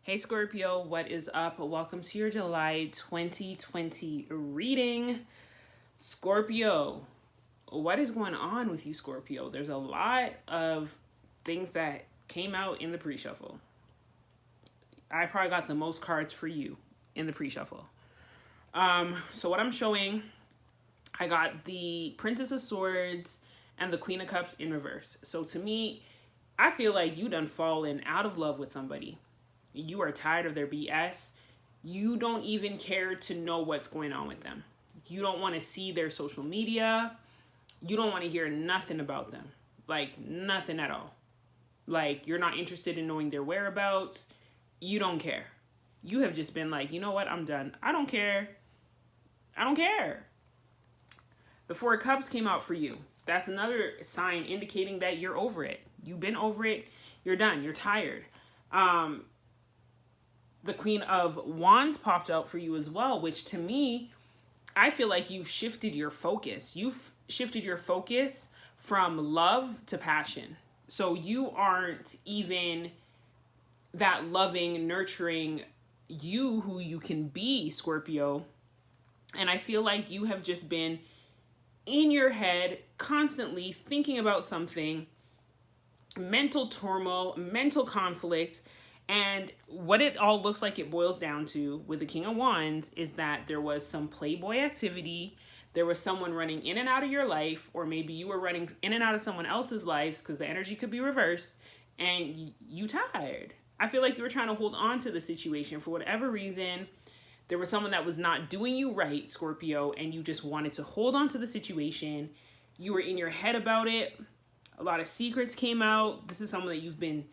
Hey Scorpio, what is up? Welcome to your July 2020 reading. Scorpio, what is going on with you, Scorpio? There's a lot of things that came out in the pre-shuffle. I probably got the most cards for you in the pre-shuffle. So what I'm showing, I got the Princess of Swords and the Queen of Cups in reverse. So to me, I feel like you done fallen out of love with somebody. You are tired of their BS. You don't even care to know what's going on with them. You don't want to see their social media. You don't want to hear nothing about them. Like, nothing at all. Like, you're not interested in knowing their whereabouts. You don't care. You have just been like, you know what? I'm done. I don't care. I don't care. The Four of Cups came out for you. That's another sign indicating that you're over it. You've been over it. You're done. You're tired. The Queen of Wands popped out for you as well, which to me, I feel like you've shifted your focus. You've shifted your focus from love to passion. So you aren't even that loving, nurturing you who you can be, Scorpio. And I feel like you have just been in your head, constantly thinking about something, mental turmoil, mental conflict. And what it all looks like it boils down to with the King of Wands is that there was some playboy activity. There was someone running in and out of your life, or maybe you were running in and out of someone else's life because the energy could be reversed, and you tired. I feel like you were trying to hold on to the situation for whatever reason. There was someone that was not doing you right, Scorpio, and you just wanted to hold on to the situation. You were in your head about it. A lot of secrets came out. This is someone that you've been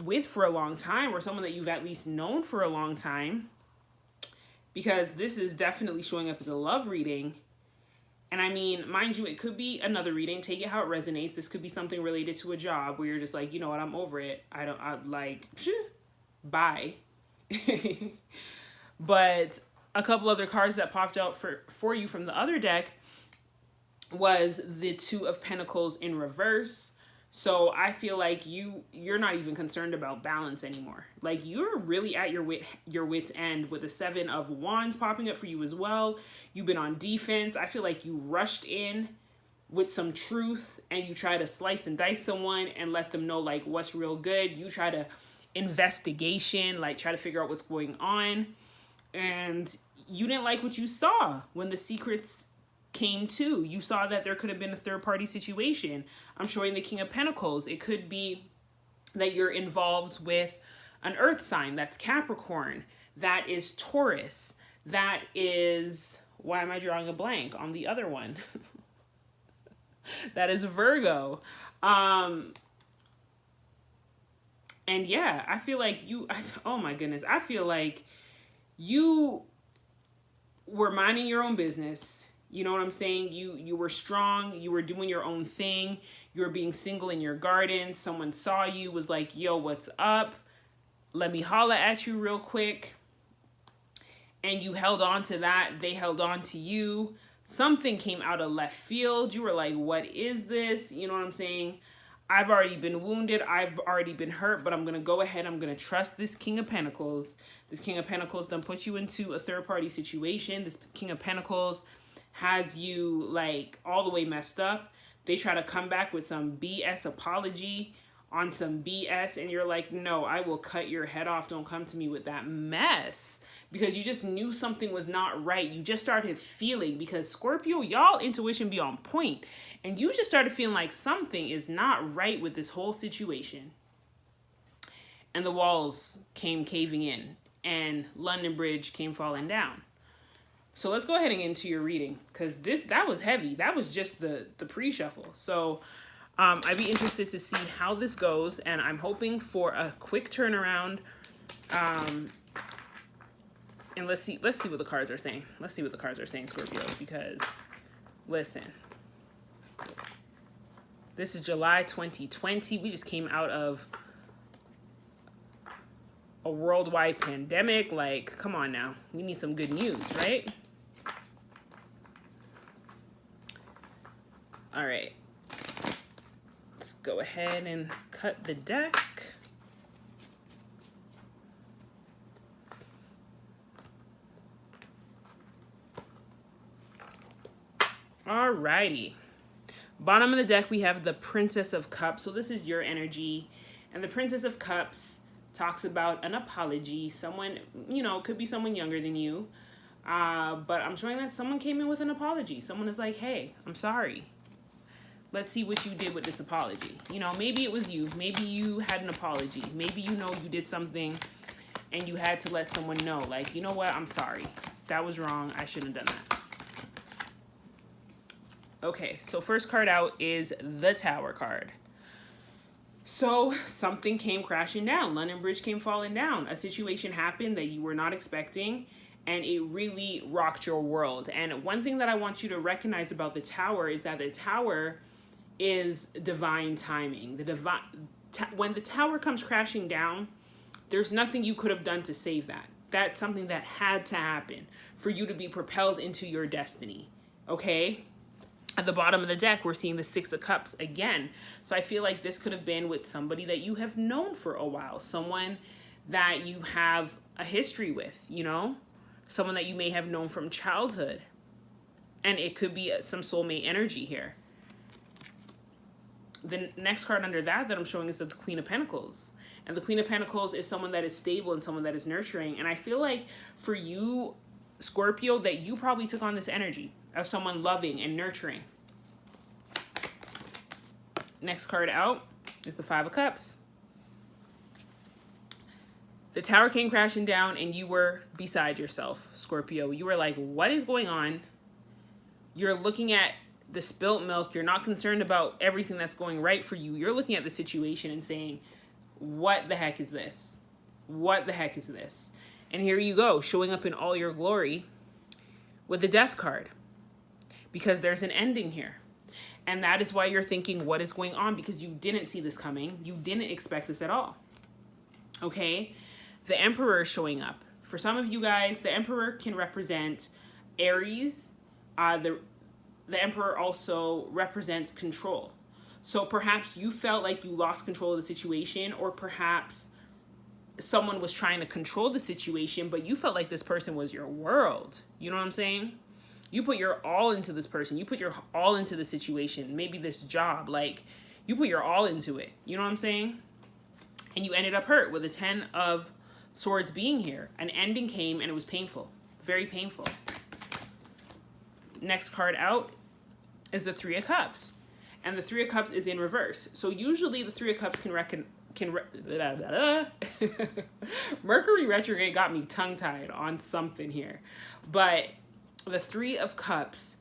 with for a long time, or someone that you've at least known for a long time, because this is definitely showing up as a love reading. And I mean, mind you, it could be another reading. Take it how it resonates. This could be something related to a job where you're just like, you know what, I'm over it. I like, bye. But a couple other cards that popped out for you from the other deck was the Two of Pentacles in reverse. So I feel like you're not even concerned about balance anymore. Like, you're really at your wit's end with the Seven of Wands popping up for you as well. You've been on defense. I feel like you rushed in with some truth and you try to slice and dice someone and let them know like what's real good. You try to investigation, like try to figure out what's going on. And you didn't like what you saw when the secrets came to. You saw that there could have been a third-party situation. I'm showing the King of Pentacles. It could be that you're involved with an earth sign. That's Capricorn. That is Taurus. That is, why am I drawing a blank on the other one? That is Virgo. And yeah, I feel like oh my goodness, I feel like you were minding your own business. You know what I'm saying? You were strong. You were doing your own thing. You were being single in your garden. Someone saw you, was like, yo, what's up? Let me holla at you real quick. And you held on to that. They held on to you. Something came out of left field. You were like, what is this? You know what I'm saying? I've already been wounded. I've already been hurt, but I'm going to go ahead. I'm going to trust this King of Pentacles. This King of Pentacles done put you into a third-party situation. This King of Pentacles has you like all the way messed up. They try to come back with some BS apology on some BS, and you're like, no, I will cut your head off. Don't come to me with that mess, because you just knew something was not right. You just started feeling, because Scorpio, y'all intuition be on point, and you just started feeling like something is not right with this whole situation. And the walls came caving in, and London Bridge came falling down. So let's go ahead and get into your reading, because that was heavy. That was just the pre-shuffle. So I'd be interested to see how this goes, and I'm hoping for a quick turnaround. And let's see what the cards are saying. Let's see what the cards are saying, Scorpio, because listen, this is July 2020. We just came out of a worldwide pandemic. Like, come on now. We need some good news, right? All right. Let's go ahead and cut the deck. Alrighty. Bottom of the deck, we have the Princess of Cups. So this is your energy. And the Princess of Cups talks about an apology. Someone, you know, could be someone younger than you. But I'm showing that someone came in with an apology. Someone is like, hey, I'm sorry. Let's see what you did with this apology. You know, maybe it was you. Maybe you had an apology. Maybe you know you did something and you had to let someone know. Like, you know what? I'm sorry. That was wrong. I shouldn't have done that. Okay, so first card out is the Tower card. So something came crashing down. London Bridge came falling down. A situation happened that you were not expecting, and it really rocked your world. And one thing that I want you to recognize about the Tower is that the Tower is divine timing. When the Tower comes crashing down, there's nothing you could have done to save that. That's something that had to happen for you to be propelled into your destiny, okay? At the bottom of the deck, we're seeing the Six of Cups again. So I feel like this could have been with somebody that you have known for a while, someone that you have a history with, you know, someone that you may have known from childhood. And it could be some soulmate energy here. The next card under that I'm showing is the Queen of Pentacles. And the Queen of Pentacles is someone that is stable and someone that is nurturing. And I feel like for you, Scorpio, that you probably took on this energy of someone loving and nurturing. Next card out is the Five of Cups. The Tower came crashing down and you were beside yourself, Scorpio. You were like, what is going on? You're looking at the spilt milk. You're not concerned about everything that's going right for you. You're looking at the situation and saying, what the heck is this? What the heck is this? And here you go, showing up in all your glory with the Death card. Because there's an ending here. And that is why you're thinking, what is going on? Because you didn't see this coming. You didn't expect this at all. Okay? The Emperor is showing up. For some of you guys, the Emperor can represent Aries. The Emperor also represents control. So perhaps you felt like you lost control of the situation, or perhaps someone was trying to control the situation, but you felt like this person was your world. You know what I'm saying? You put your all into this person. You put your all into the situation. Maybe this job, like you put your all into it. You know what I'm saying? And you ended up hurt with the 10 of Swords being here. An ending came and it was painful. Very painful. Next card out is the Three of Cups. And the Three of Cups is in reverse. So usually the Three of Cups Mercury retrograde got me tongue-tied on something here. But the Three of Cups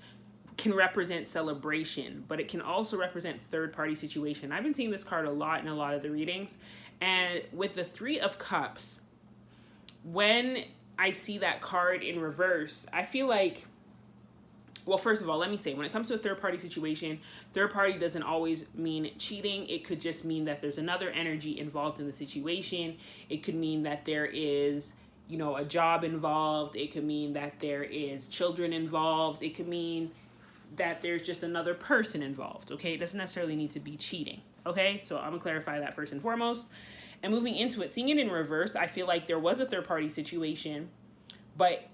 can represent celebration, but it can also represent third-party situation. I've been seeing this card a lot in a lot of the readings. And with the Three of Cups, when I see that card in reverse, I feel like, well, first of all, let me say, when it comes to a third-party situation, third party doesn't always mean cheating. It could just mean that there's another energy involved in the situation. It could mean that there is, you know, a job involved. It could mean that there is children involved. It could mean that there's just another person involved, okay? It doesn't necessarily need to be cheating, okay? So I'm gonna clarify that first and foremost. And moving into it, seeing it in reverse, I feel like there was a third-party situation, but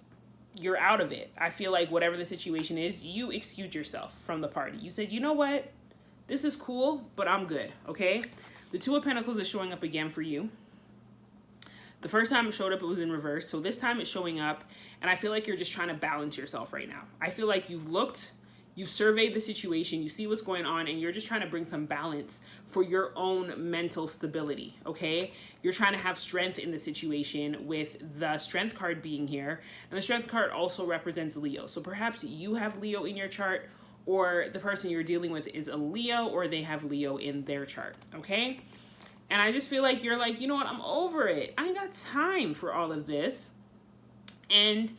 you're out of it. I feel like whatever the situation is, you excused yourself from the party. You said, you know what? This is cool, but I'm good, okay? The Two of Pentacles is showing up again for you. The first time it showed up, it was in reverse. So this time it's showing up, and I feel like you're just trying to balance yourself right now. I feel like you've looked, you've surveyed the situation, you see what's going on, and you're just trying to bring some balance for your own mental stability, okay? You're trying to have strength in the situation with the Strength card being here. And the Strength card also represents Leo. So perhaps you have Leo in your chart, or the person you're dealing with is a Leo, or they have Leo in their chart, okay? And I just feel like you're like, you know what, I'm over it. I ain't got time for all of this. And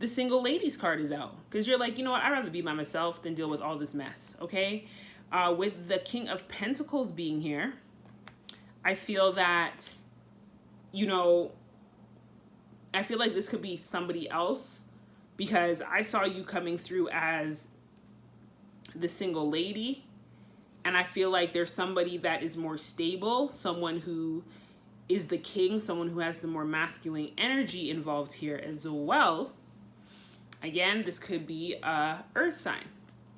the Single Ladies card is out. Because you're like, you know what, I'd rather be by myself than deal with all this mess, okay? With the King of Pentacles being here, I feel that, you know, I feel like this could be somebody else, because I saw you coming through as the single lady, and I feel like there's somebody that is more stable, someone who is the king, someone who has the more masculine energy involved here as well. Again, this could be a earth sign,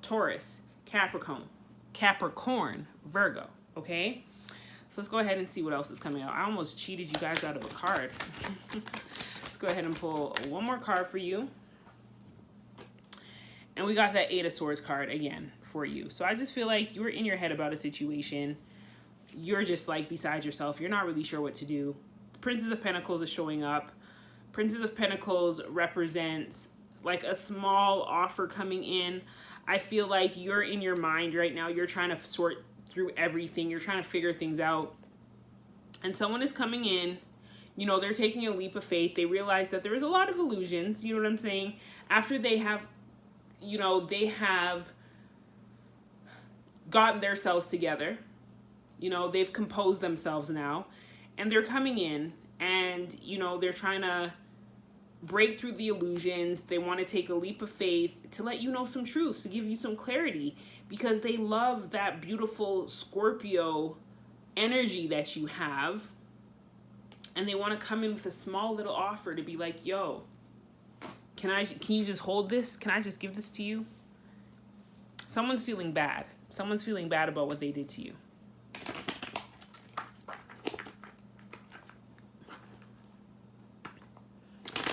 Taurus, Capricorn, Virgo, okay? So let's go ahead and see what else is coming out. I almost cheated you guys out of a card. Let's go ahead and pull one more card for you. And we got that Eight of Swords card again for you. So I just feel like you were in your head about a situation. You're just like beside yourself. You're not really sure what to do. Princess of Pentacles is showing up. Princess of Pentacles represents like a small offer coming in. I feel like you're in your mind right now. You're trying to sort through everything. You're trying to figure things out. And someone is coming in. You know, they're taking a leap of faith. They realize that there is a lot of illusions. You know what I'm saying? After they have, you know, they have gotten themselves together. You know, they've composed themselves now. And they're coming in and, you know, they're trying to break through the illusions. They want to take a leap of faith to let you know some truths, to give you some clarity, because they love that beautiful Scorpio energy that you have. And they want to come in with a small little offer to be like, yo, can you just hold this? Can I just give this to you? Someone's feeling bad. Someone's feeling bad about what they did to you.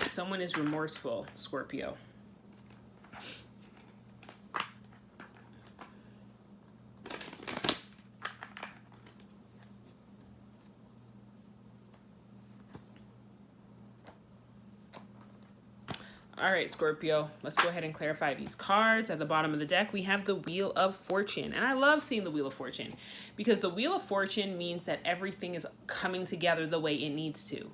Someone is remorseful, Scorpio. All right, Scorpio, let's go ahead and clarify these cards. At the bottom of the deck, we have the Wheel of Fortune. And I love seeing the Wheel of Fortune because the Wheel of Fortune means that everything is coming together the way it needs to.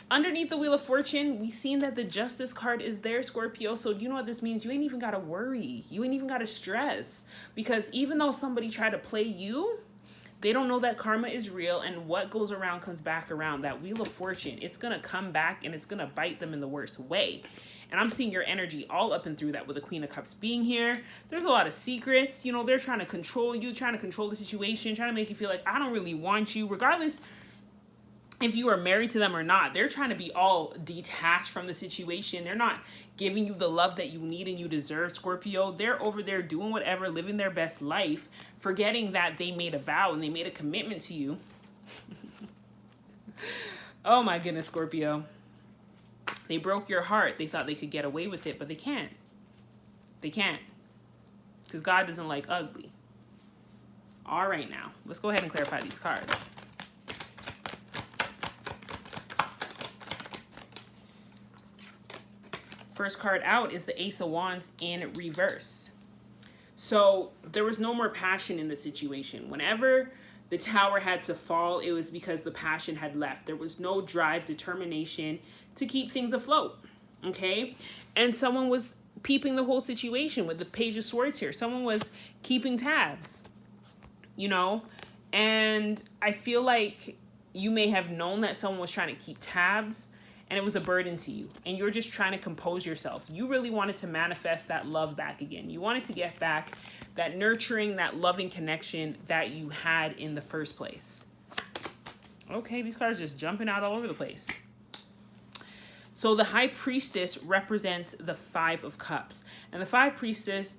Underneath the Wheel of Fortune, we've seen that the Justice card is there, Scorpio. So do you know what this means? You ain't even got to worry. You ain't even got to stress. Because even though somebody tried to play you, they don't know that karma is real. And what goes around comes back around. That Wheel of Fortune, it's going to come back and it's going to bite them in the worst way. And I'm seeing your energy all up and through that with the Queen of Cups being here. There's a lot of secrets. You know, they're trying to control you, trying to control the situation, trying to make you feel like I don't really want you. Regardless if you are married to them or not, they're trying to be all detached from the situation. They're not giving you the love that you need and you deserve, Scorpio. They're over there doing whatever, living their best life, forgetting that they made a vow and they made a commitment to you. Oh my goodness, Scorpio. They broke your heart. They thought they could get away with it, but they can't. They can't. Because God doesn't like ugly. All right, now, let's go ahead and clarify these cards. First card out is the Ace of Wands in reverse. So there was no more passion in the situation. Whenever the tower had to fall, it was because the passion had left. There was no drive, determination to keep things afloat, okay? And someone was peeping the whole situation with the Page of Swords here. Someone was keeping tabs, you know? And I feel like you may have known that someone was trying to keep tabs, and it was a burden to you, and you're just trying to compose yourself. You really wanted to manifest that love back again. You wanted to get back that nurturing, that loving connection that you had in the first place. Okay, these cards just jumping out all over the place. So the High Priestess represents the Five of Cups. And the High Priestess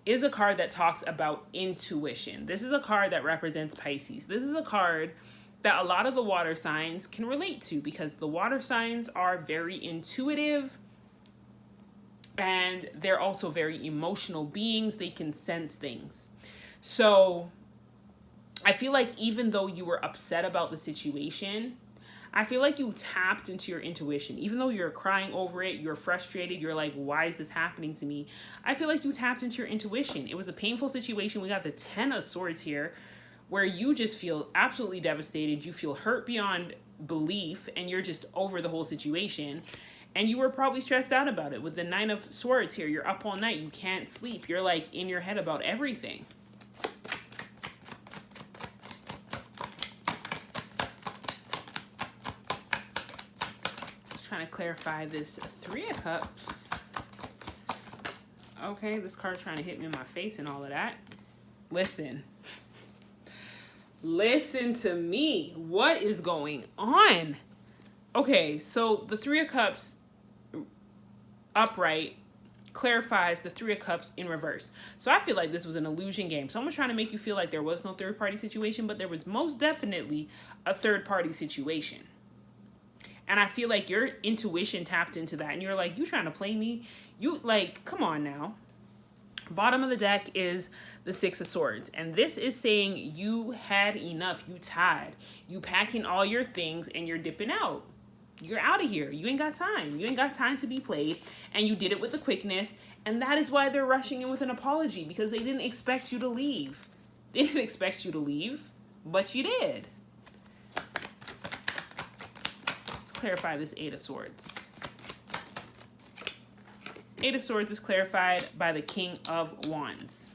is a card that talks about intuition. This is a card that represents Pisces. This is a card that a lot of the water signs can relate to because the water signs are very intuitive and they're also very emotional beings. They can sense things. So I feel like even though you were upset about the situation, I feel like you tapped into your intuition. Even though you're crying over it, you're frustrated, you're like, why is this happening to me? I feel like you tapped into your intuition. It was a painful situation. We got the Ten of Swords here, where you just feel absolutely devastated. You feel hurt beyond belief, and you're just over the whole situation. And you were probably stressed out about it. With the Nine of Swords here, you're up all night. You can't sleep. You're like in your head about everything. Just trying to clarify this Three of Cups. Okay, this card's trying to hit me in my face and all of that. Listen. Listen to me. What is going on? Okay, so the Three of Cups upright clarifies the Three of Cups in reverse. So I feel like this was an illusion game. Someone's trying to make you feel like there was no third party situation, but there was most definitely a third party situation. And I feel like your intuition tapped into that, and you're like, you trying to play me? You like, come on now. Bottom of the deck is the Six of Swords, and this is saying you had enough. You tied. You packing all your things and you're dipping out. You're out of here. You ain't got time. You ain't got time to be played, and you did it with a quickness, and that is why they're rushing in with an apology, because they didn't expect you to leave. They didn't expect you to leave, but you did. Let's clarify this Eight of Swords. Eight of Swords is clarified by the King of Wands,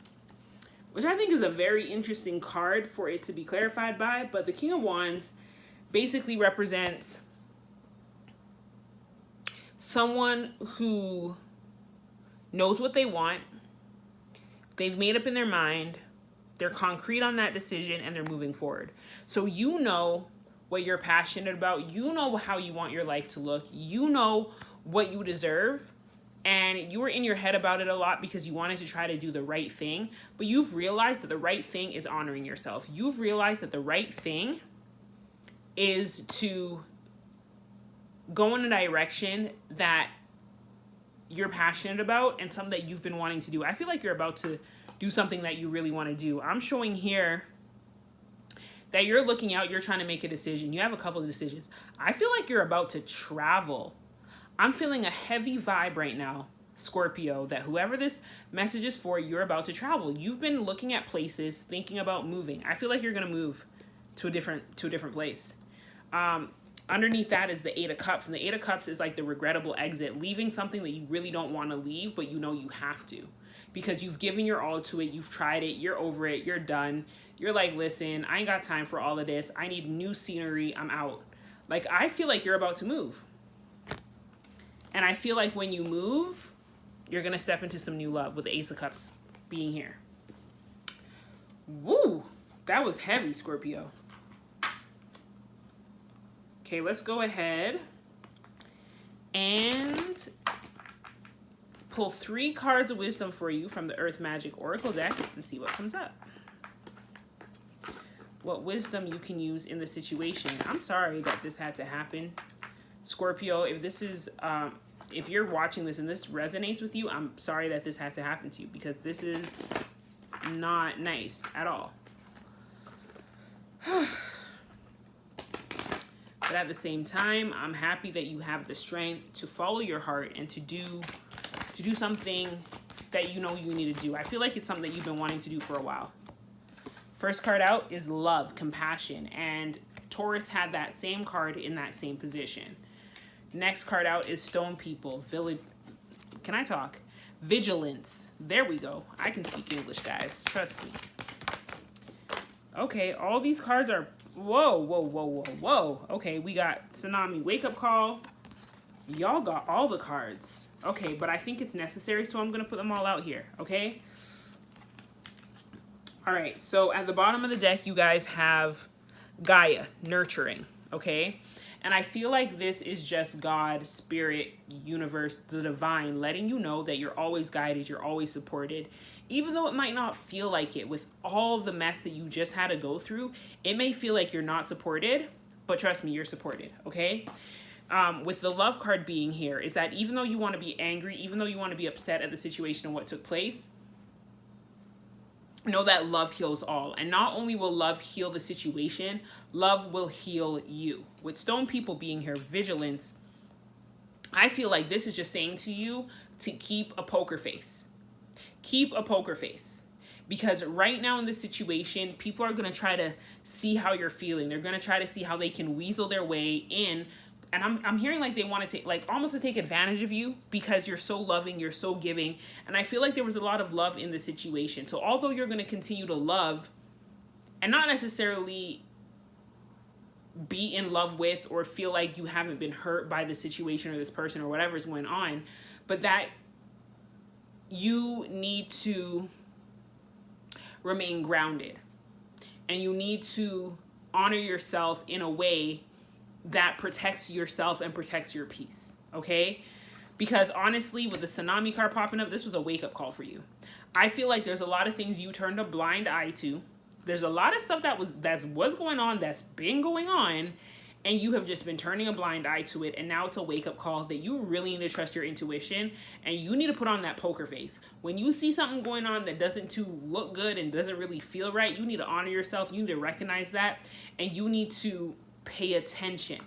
which I think is a very interesting card for it to be clarified by, but the King of Wands basically represents someone who knows what they want, they've made up in their mind, they're concrete on that decision, and they're moving forward. So you know what you're passionate about, you know how you want your life to look, you know what you deserve, and you were in your head about it a lot because you wanted to try to do the right thing, but you've realized that the right thing is honoring yourself. You've realized that the right thing is to go in a direction that you're passionate about and something that you've been wanting to do. I feel like you're about to do something that you really want to do. I'm showing here that you're looking out, you're trying to make a decision. You have a couple of decisions. I feel like you're about to travel. I'm feeling a heavy vibe right now, Scorpio, that whoever this message is for, you're about to travel. You've been looking at places, thinking about moving. I feel like you're going to move to a different place. Underneath that is the Eight of Cups, and the Eight of Cups is like the regrettable exit, leaving something that you really don't want to leave, but you know you have to, because you've given your all to it, you've tried it, you're over it, you're done. You're like, listen, I ain't got time for all of this. I need new scenery. I'm out. Like, I feel like you're about to move. And I feel like when you move, you're going to step into some new love with the Ace of Cups being here. Woo! That was heavy, Scorpio. Okay, let's go ahead and pull 3 cards of wisdom for you from the Earth Magic Oracle deck and see what comes up. What wisdom you can use in the situation. I'm sorry that this had to happen, Scorpio. If this is, if you're watching this and this resonates with you, I'm sorry that this had to happen to you, because this is not nice at all. But at the same time, I'm happy that you have the strength to follow your heart and to do something that you know you need to do. I feel like it's something that you've been wanting to do for a while. First card out is love, compassion, and Taurus had that same card in that same position. Next card out is stone people, village. Can I talk? Vigilance. There we go. I can speak English, guys. Trust me. Okay, all these cards are... Whoa, whoa, whoa, whoa, whoa. Okay, we got Tsunami Wake Up Call. Y'all got all the cards. Okay, but I think it's necessary, so I'm going to put them all out here, okay? All right, so at the bottom of the deck, you guys have Gaia, nurturing, okay? And I feel like this is just God, spirit, universe, the divine, letting you know that you're always guided, you're always supported. Even though it might not feel like it, with all the mess that you just had to go through, it may feel like you're not supported, but trust me, you're supported, okay? With the love card being here, is that even though you want to be angry, even though you want to be upset at the situation and what took place, know that love heals all. And not only will love heal the situation, love will heal you. With stone people being here, vigilance, I feel like this is just saying to you to keep a poker face. Keep a poker face. Because right now in this situation, people are going to try to see how you're feeling. They're going to try to see how they can weasel their way in. And I'm hearing like they want to take, like almost to take advantage of you because you're so loving, you're so giving. And I feel like there was a lot of love in the situation. So although you're going to continue to love and not necessarily be in love with or feel like you haven't been hurt by the situation or this person or whatever's going on, but that you need to remain grounded and you need to honor yourself in a way that protects yourself and protects your peace, okay? Because honestly, with the tsunami card popping up, this was a wake-up call for you. I feel like there's a lot of things you turned a blind eye to. There's a lot of stuff that was going on, that's been going on, and you have just been turning a blind eye to it, and now it's a wake-up call that you really need to trust your intuition, and you need to put on that poker face. When you see something going on that doesn't look good and doesn't really feel right, you need to honor yourself, you need to recognize that, and you need to pay attention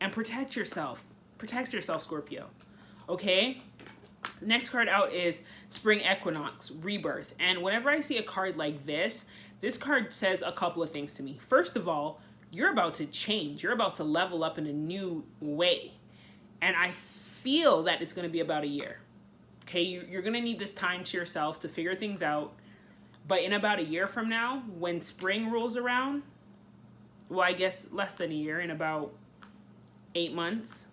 and protect yourself. Protect yourself, Scorpio. Okay? Next card out is Spring Equinox, Rebirth. And whenever I see a card like this card says a couple of things to me. First of all, you're about to change. You're about to level up in a new way. And I feel that it's going to be about a year. Okay? You're going to need this time to yourself to figure things out. But in about a year from now, when spring rolls around, well, I guess less than a year, in about 8 months,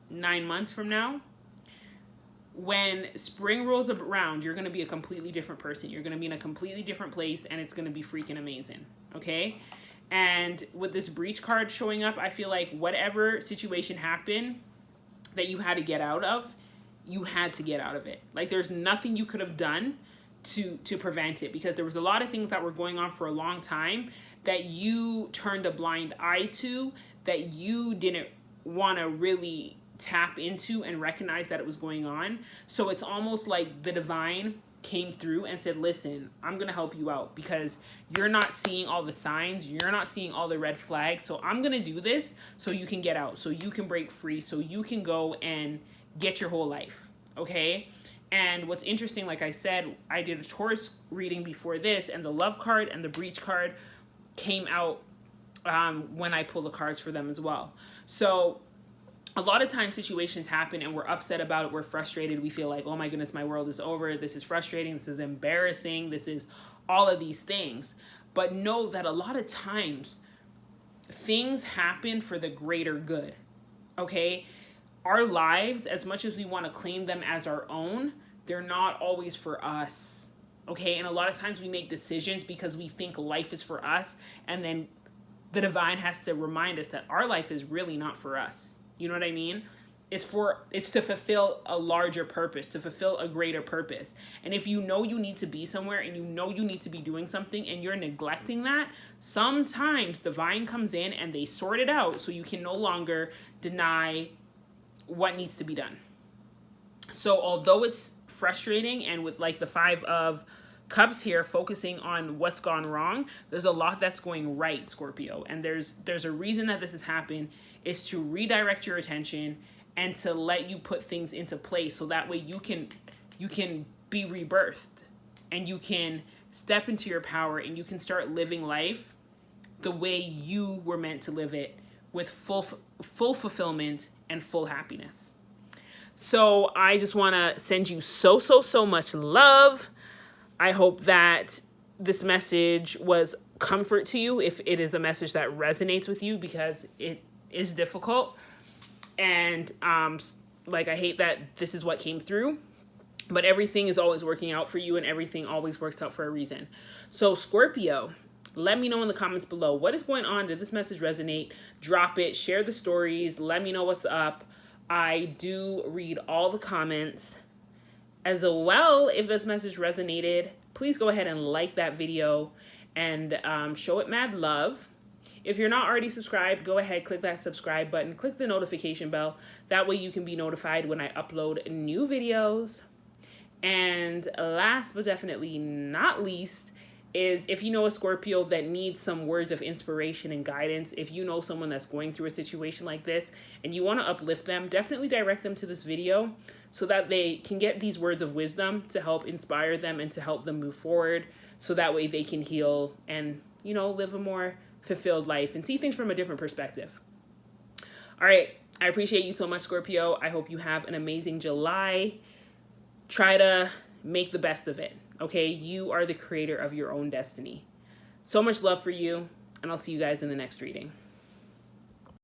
9 months from now, when spring rolls around, you're going to be a completely different person. You're going to be in a completely different place, and it's going to be freaking amazing. Okay? And with this breach card showing up, I feel like whatever situation happened that you had to get out of, you had to get out of it. Like, there's nothing you could have done to prevent it, because there was a lot of things that were going on for a long time that you turned a blind eye to, that you didn't want to really tap into and recognize that it was going on. So it's almost like the divine came through and said, listen, I'm going to help you out because you're not seeing all the signs. You're not seeing all the red flags. So I'm going to do this so you can get out, so you can break free, so you can go and get your whole life. Okay? And what's interesting, like I said, I did a Taurus reading before this, and the love card and the breach card came out when I pulled the cards for them as well. So a lot of times situations happen and we're upset about it. We're frustrated. We feel like, oh my goodness, my world is over. This is frustrating. This is embarrassing. This is all of these things. But know that a lot of times things happen for the greater good. Okay? Our lives, as much as we want to claim them as our own, they're not always for us. Okay? And a lot of times we make decisions because we think life is for us, and then the divine has to remind us that our life is really not for us. You know what I mean? It's to fulfill a larger purpose, to fulfill a greater purpose. And if you know you need to be somewhere and you know you need to be doing something and you're neglecting that, sometimes divine comes in and they sort it out so you can no longer deny what needs to be done. So although it's frustrating, and with like the 5 of Cups here focusing on what's gone wrong, there's a lot that's going right, Scorpio. And there's a reason that this has happened, is to redirect your attention and to let you put things into place, so that way you can be rebirthed and you can step into your power and you can start living life the way you were meant to live it, with full fulfillment and full happiness. So I just want to send you so much love. I hope that this message was comfort to you, if it is a message that resonates with you, because it is difficult. And like, I hate that this is what came through, but everything is always working out for you, and everything always works out for a reason. So Scorpio, let me know in the comments below, what is going on? Did this message resonate? Drop it, share the stories, let me know what's up. I do read all the comments. As well, if this message resonated, please go ahead and like that video and show it mad love. If you're not already subscribed, go ahead, click that subscribe button, click the notification bell. That way you can be notified when I upload new videos. And last but definitely not least is, if you know a Scorpio that needs some words of inspiration and guidance, if you know someone that's going through a situation like this and you want to uplift them, definitely direct them to this video so that they can get these words of wisdom to help inspire them and to help them move forward, so that way they can heal and, you know, live a more fulfilled life and see things from a different perspective. All right. I appreciate you so much, Scorpio. I hope you have an amazing July. Try to make the best of it. Okay, you are the creator of your own destiny. So much love for you, and I'll see you guys in the next reading.